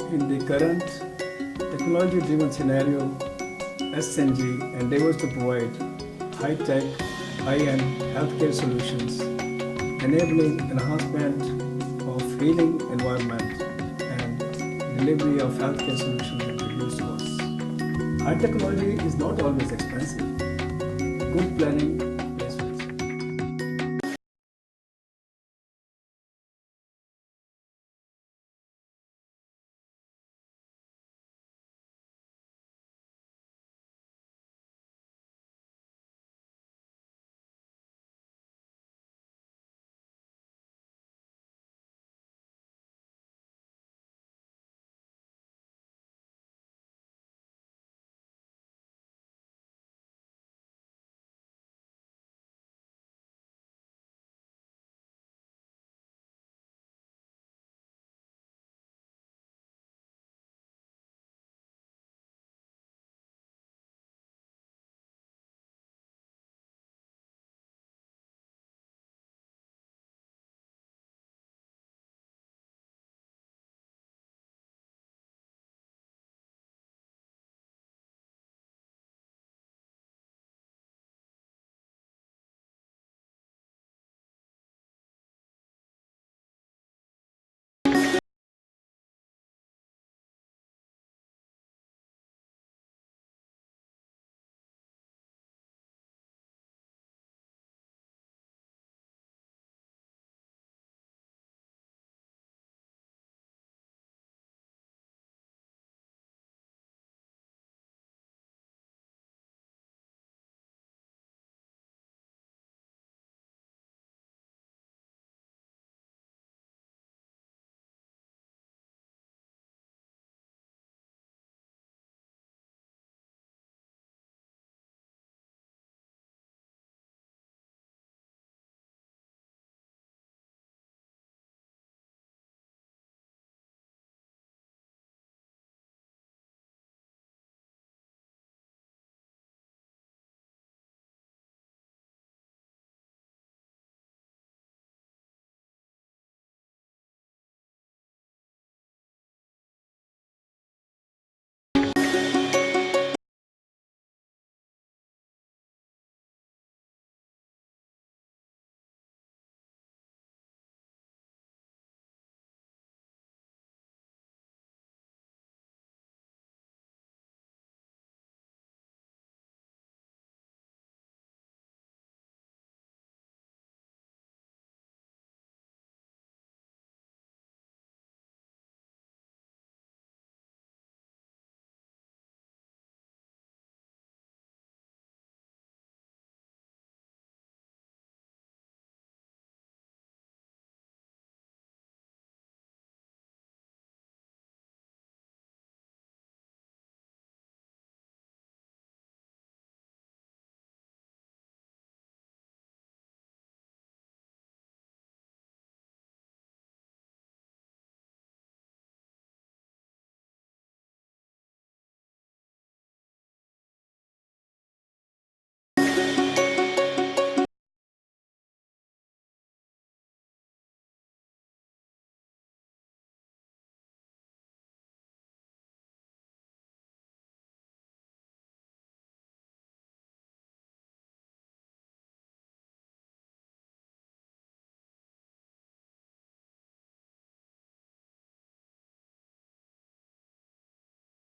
In the current technology-driven scenario, SNG endeavors to provide high-tech, high-end healthcare solutions, enabling enhancement of healing environment and delivery of healthcare solutions at reduced costs. High technology is not always expensive. Good planning pays for itself.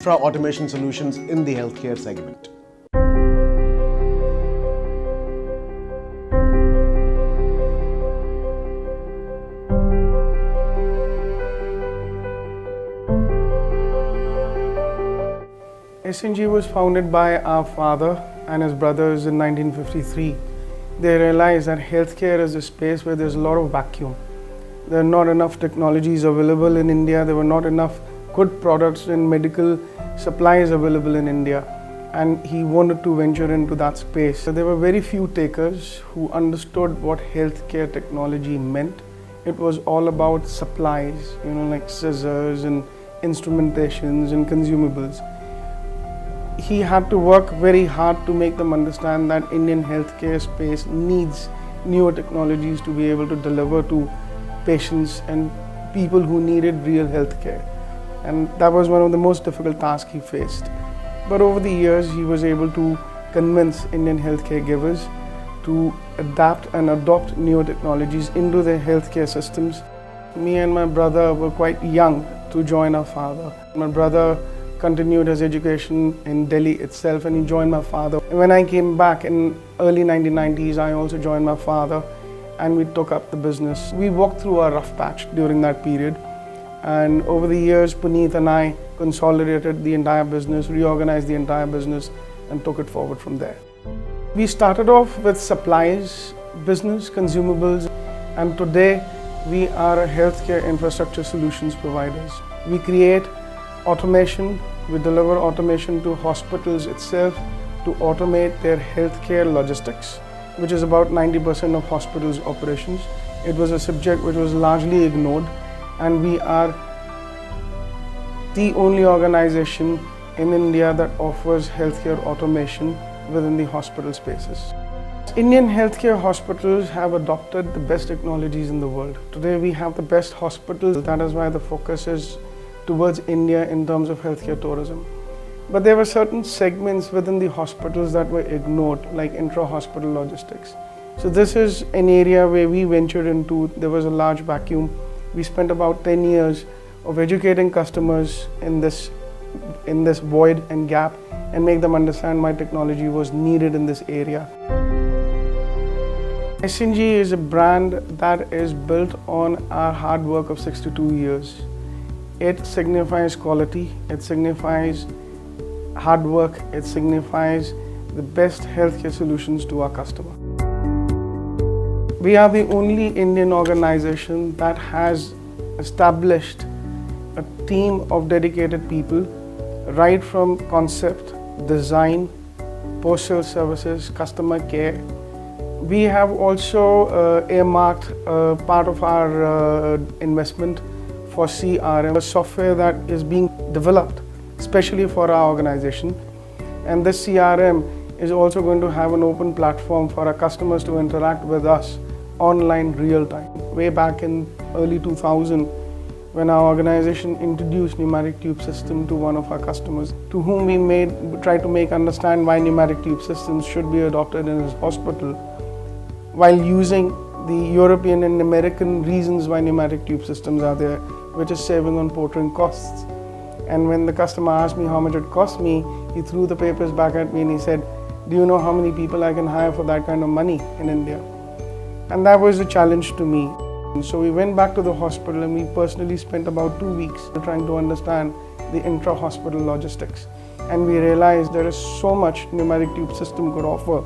Automation solutions in the healthcare segment. SNG was founded by our father and his brothers in 1953. They realized that healthcare is a space where there's a lot of vacuum. There are not enough technologies available in India. There were not enough good products and medical supplies available in India, and he wanted to venture into that space. So there were very few takers who understood what healthcare technology meant. It was all about supplies, like scissors and instrumentations and consumables. He had to work very hard to make them understand that Indian healthcare space needs newer technologies to be able to deliver to patients and people who needed real healthcare. and that was one of the most difficult tasks he faced. But over the years, he was able to convince Indian healthcare givers to adapt and adopt new technologies into their healthcare systems. Me and my brother were quite young to join our father. My brother continued his education in Delhi itself and he joined my father. When I came back in early 1990s, I also joined my father and we took up the business. We walked through a rough patch during that period, and over the years, Puneet and I consolidated the entire business, reorganized the entire business and took it forward from there. We started off with supplies, business, consumables, and today we are a healthcare infrastructure solutions providers. We create automation, we deliver automation to hospitals itself to automate their healthcare logistics, which is about 90% of hospitals' operations. It was a subject which was largely ignored, and we are the only organization in India that offers healthcare automation within the hospital spaces. Indian healthcare hospitals have adopted the best technologies in the world. Today we have the best hospitals. That is why the focus is towards India in terms of healthcare tourism. But there were certain segments within the hospitals that were ignored, like intra-hospital logistics. So this is an area where we ventured into. There was a large vacuum. We spent about 10 years of educating customers in this void and gap and make them understand why technology was needed in this area. SNG is a brand that is built on our hard work of 62 years. It signifies quality, it signifies hard work, it signifies the best healthcare solutions to our customer. We are the only Indian organization that has established a team of dedicated people, right from concept, design, post-sale services, customer care. We have also earmarked part of our investment for CRM, a software that is being developed especially for our organization. And this CRM is also going to have an open platform for our customers to interact with us online real time. Way back in early 2000, when our organization introduced pneumatic tube system to one of our customers, to whom we tried to make understand why pneumatic tube systems should be adopted in his hospital, while using the European and American reasons why pneumatic tube systems are there, which is saving on portering costs. And when the customer asked me how much it cost me, he threw the papers back at me and he said, "Do you know how many people I can hire for that kind of money in India?" And that was a challenge to me. And so we went back to the hospital and we personally spent about 2 weeks trying to understand the intra-hospital logistics. And we realized there is so much pneumatic tube system could offer,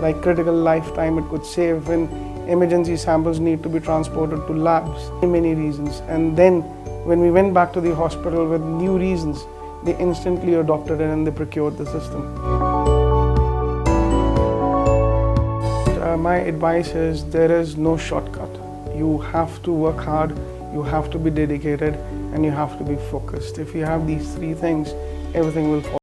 like critical lifetime it could save when emergency samples need to be transported to labs, many reasons. And then when we went back to the hospital with new reasons, they instantly adopted it and they procured the system. My advice is there is no shortcut. You have to work hard, you have to be dedicated, and you have to be focused. If you have these three things, everything will fall.